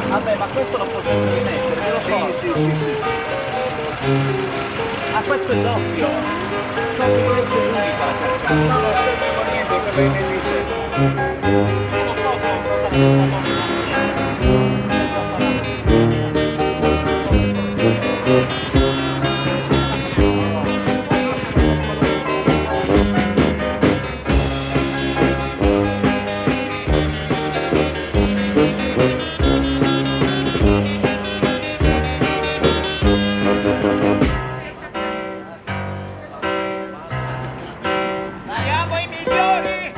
Vabbè, ma questo lo posso rimettere, te lo so. Sì. Ma questo è doppio. So che invece è l'unica la carcassa. No, non serve niente, quello è nell'inizio. Sono poco, siamo i migliori!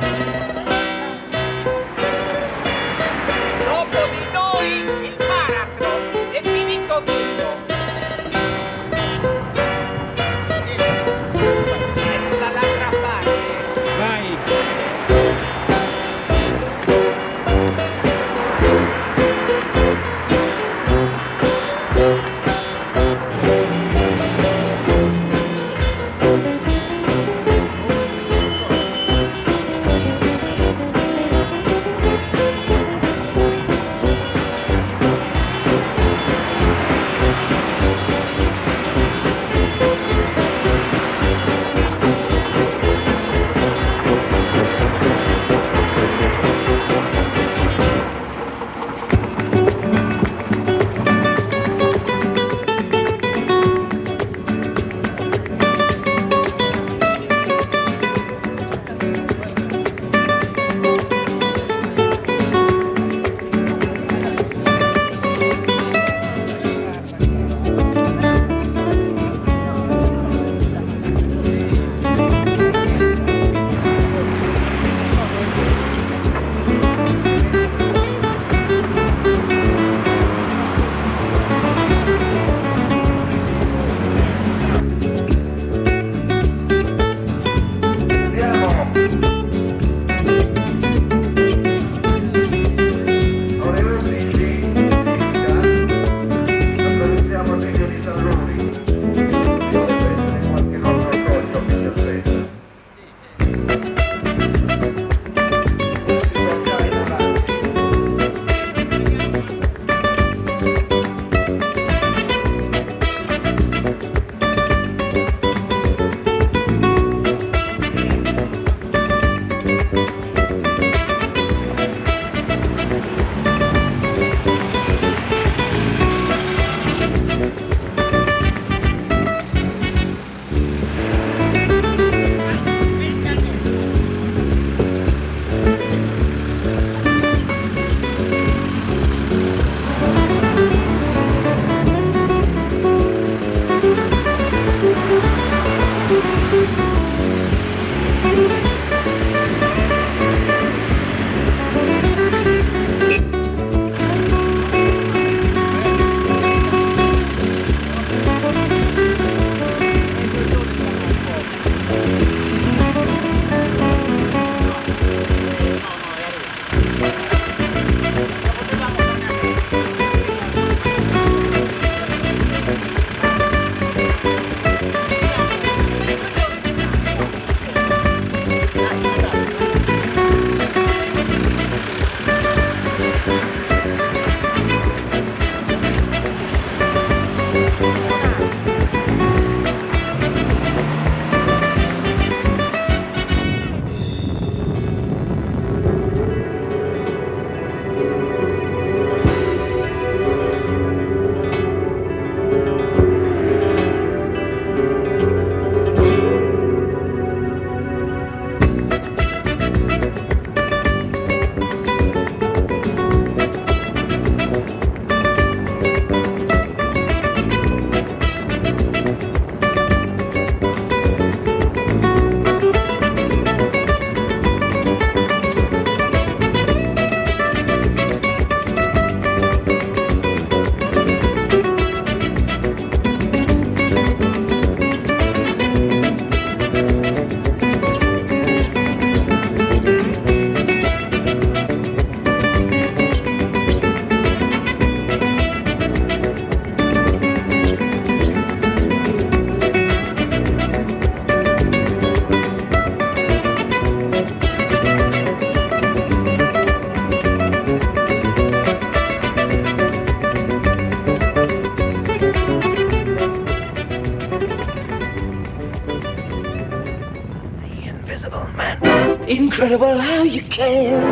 man. Incredible how you can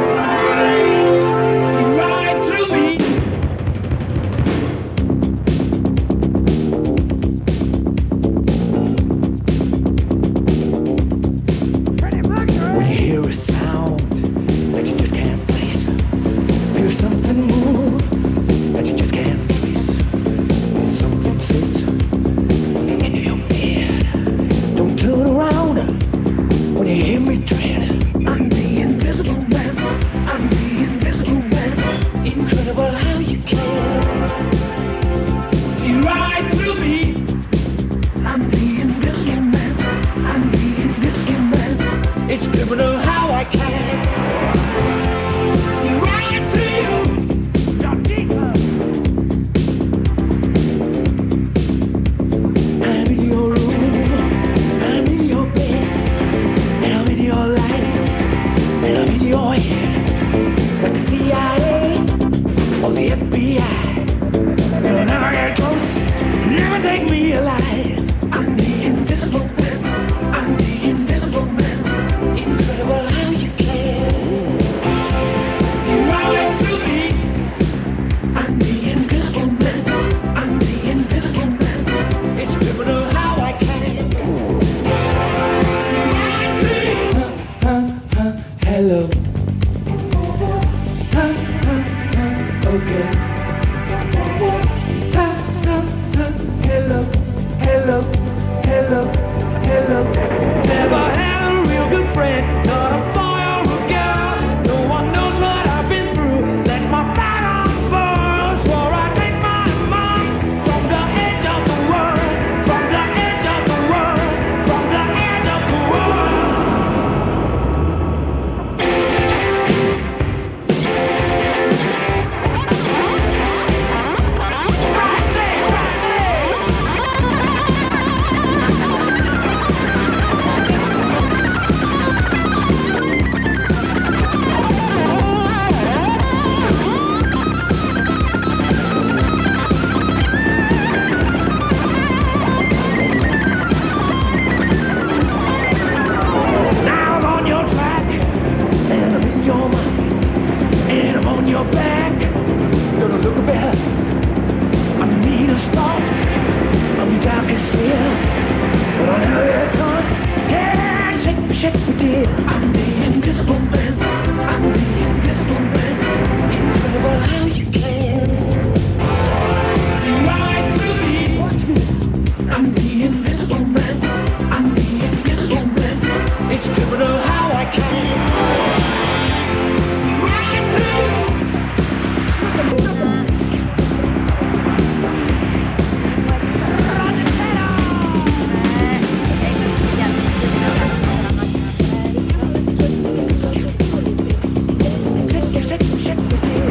see right through me. When you hear a sound that you just can't place, feel something move that you just can't trace, something sits into your bed. Don't turn around when you hear me tread. I'm the invisible man. I'm the invisible man. Incredible how you can see right through me. I'm the invisible man. I'm the invisible man. It's criminal how I can see right through you. You're deeper. I'm in your room. I'm in your bed. And I'm in your life. And I'm in your head. Like the CIA or the FBI. You'll never get close. Never take me alive. I'm the invisible man. I'm the invisible man. Incredible how you can see right through me. I'm the invisible man. I'm the invisible man. It's criminal how I can see right through you. Hello. Okay. Hello. Hello. Hello. Hello. Never had a real good friend, not a boy or a girl. No one knows what I've been through. Let my fire burn. Swore I'd make my mind from the edge of the world, from the edge of the world, from the edge of the world. Right there, right there. Now I'm on your track, and I'm in your mind, and I'm on your back. Gonna look better. I need a start. I'm your darkest fear, but I know you're gone. Yeah, shake me, dear. I'm the invisible man. I'm the invisible man. Incredible how you can see right through me. Watch me. I'm the invisible man. I'm the invisible man. It's criminal how I can see right through. Shake me, dear.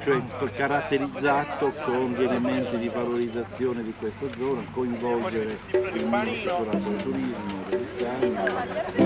Cioè caratterizzato con gli elementi di valorizzazione di questa zona, coinvolgere il Ministero del Turismo, del Scambio,